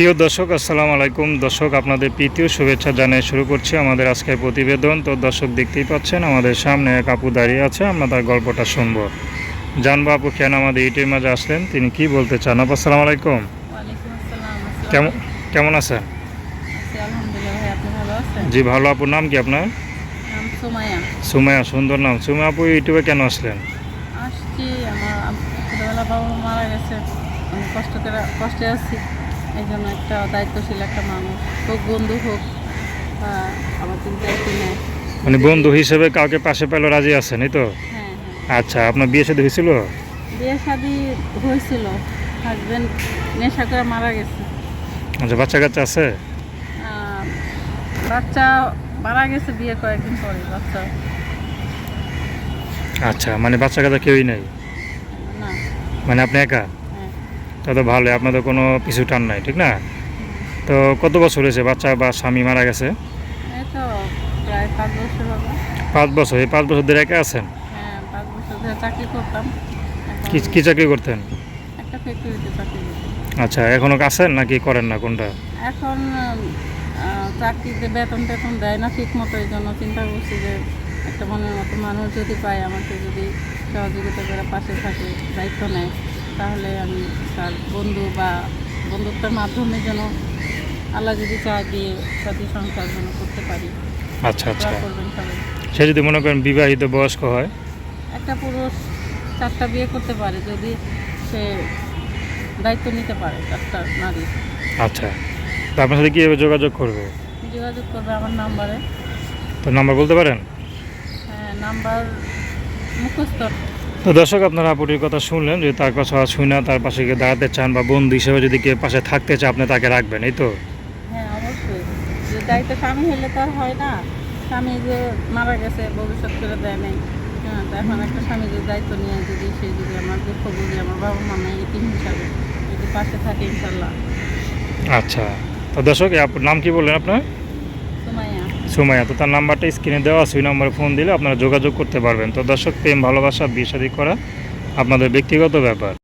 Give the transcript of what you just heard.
প্রিয় দর্শক, আসসালামু আলাইকুম। দর্শক, আপনাদের প্রীতীয় শুভেচ্ছা জানিয়ে শুরু করছি আমাদের আজকের প্রতিবেদন। তো দর্শক, দেখতেই পাচ্ছেন আমাদের সামনে এক আপু দাঁড়িয়ে আছে। আমরা তার গল্পটা শুনবো, জানবো আপু কেন আমাদের ইউটিউবের মাঝে আসলেন, তিনি কি বলতে চান। আপু আসসালামু আলাইকুম। ওয়ালাইকুম আসসালাম। কেমন কেমন আছেন? আছি আলহামদুলিল্লাহ। ভাই, আপনি ভালো আছেন? জি ভালো। আপুর নাম কি আপনার? নাম সুমাইয়া। সুমাইয়া, সুন্দর নাম। সুমাইয়া আপু, ইউটিউবে কেন আসলেন? আসছি, আমার ছোটোবেলা বাবা মা মারা গেছে, আমি কষ্টে আছি। এই জন্য একটা দায়িত্বশীল একটা মানুষ হোক, বন্ধু হোক, বা আমার চিন্তা একটু নেয়। মানে বন্ধু হিসেবে কাউকে পাশে পেলে রাজি আছেন, এই তো? হ্যাঁ, হ্যাঁ। আচ্ছা, আপনার বিয়ে শাদী হয়েছিল? বিয়ে শাদি হয়েছিল, হাজব্যান্ড নেশা করে মারা গেছে। আচ্ছা, বাচ্চা কাচ্চা আছে? বাচ্চা মারা গেছে বিয়ে কয়েকদিন পরে। বাচ্চা আচ্ছা, মানে বাচ্চা কাচ্চা কেউই নেই? না। মানে আপনি একা? হ্যাঁ। তা তো ভালোই, আপনাদের কোনো পিছু টান নাই, ঠিক না? তো কত বছর হয়েছে বাচ্চা বা স্বামী মারা গেছে? এই তো প্রায় 5 বছর হবে। 5 বছর? এই 5 বছর ধরে একা আছেন? হ্যাঁ, 5 বছর ধরে চাকরি করতাম। কি এখন কি চাকরি করতেন? একটা ফ্যাক্টরিতে চাকরি করতাম। আচ্ছা, এখনও আছেন নাকি করেন না, কোনটা? এখন চাকরিতে বেতন টেতন দেয় না ঠিক মতো, এই জন্য চিন্তা করছি যে একটা মনের মতো মানুষ যদি পাই, আমাকে যদি সহযোগিতা করে পাশে থাকে, দায়িত্ব নেয়, তাহলে আমি তার বন্ধু বা বন্ধুত্বের মাধ্যমে যেন আল্লাহ যদি চায় দিয়ে সাথী সংসার যেন করতে পারি। আচ্ছা আচ্ছা। দোয়া করবেন সবাই। সে যদি মনে করেন বিবাহিত বয়স্ক হয়? একটা পুরুষ 4টা বিয়ে করতে পারে যদি সে দায়িত্ব নিতে পারে 4টা নারী। আচ্ছা, তো আপনার সাথে কীভাবে যোগাযোগ করবে? যোগাযোগ করবে আমার নাম্বারে। তো নাম্বার বলতে পারেন? হ্যাঁ, নাম্বার মুখস্থ। তো দর্শক, আপনারা আপুটির কথা শুনলেন, যদি তার কথা শুনে তার পাশে গিয়ে দাঁড়াতে চান বা বন্ধু হিসেবে যদি কেউ পাশে থাকতে চায়, আপনি তাকে রাখবেন, এই তো? হ্যাঁ, অবশ্যই। যে দায়িত্ব স্বামী হলে তো আর হয় না। স্বামী যে মারা গেছে, ভবিষ্যৎ করে দেয় নাই। হ্যাঁ, তো এখন একটা স্বামী যে দায়িত্ব নিয়ে যদি সে যদি আমার দুঃখ বুঝে, আমার বাবা মা নেই এতিম হিসাবে যদি পাশে থাকে, ইনশাল্লাহ। আচ্ছা, তো দর্শক, এই আপুর নাম কি বললেন আপনার? সুমাইয়া। সুমাইয়া। তো তার নাম্বারটা স্ক্রিনে দেওয়া আছে, ওই নাম্বারে ফোন দিলে আপনারা যোগাযোগ করতে পারবেন। তো দর্শক, প্রেম ভালোবাসা বিয়ে শাদী করা আপনাদের ব্যক্তিগত ব্যাপার।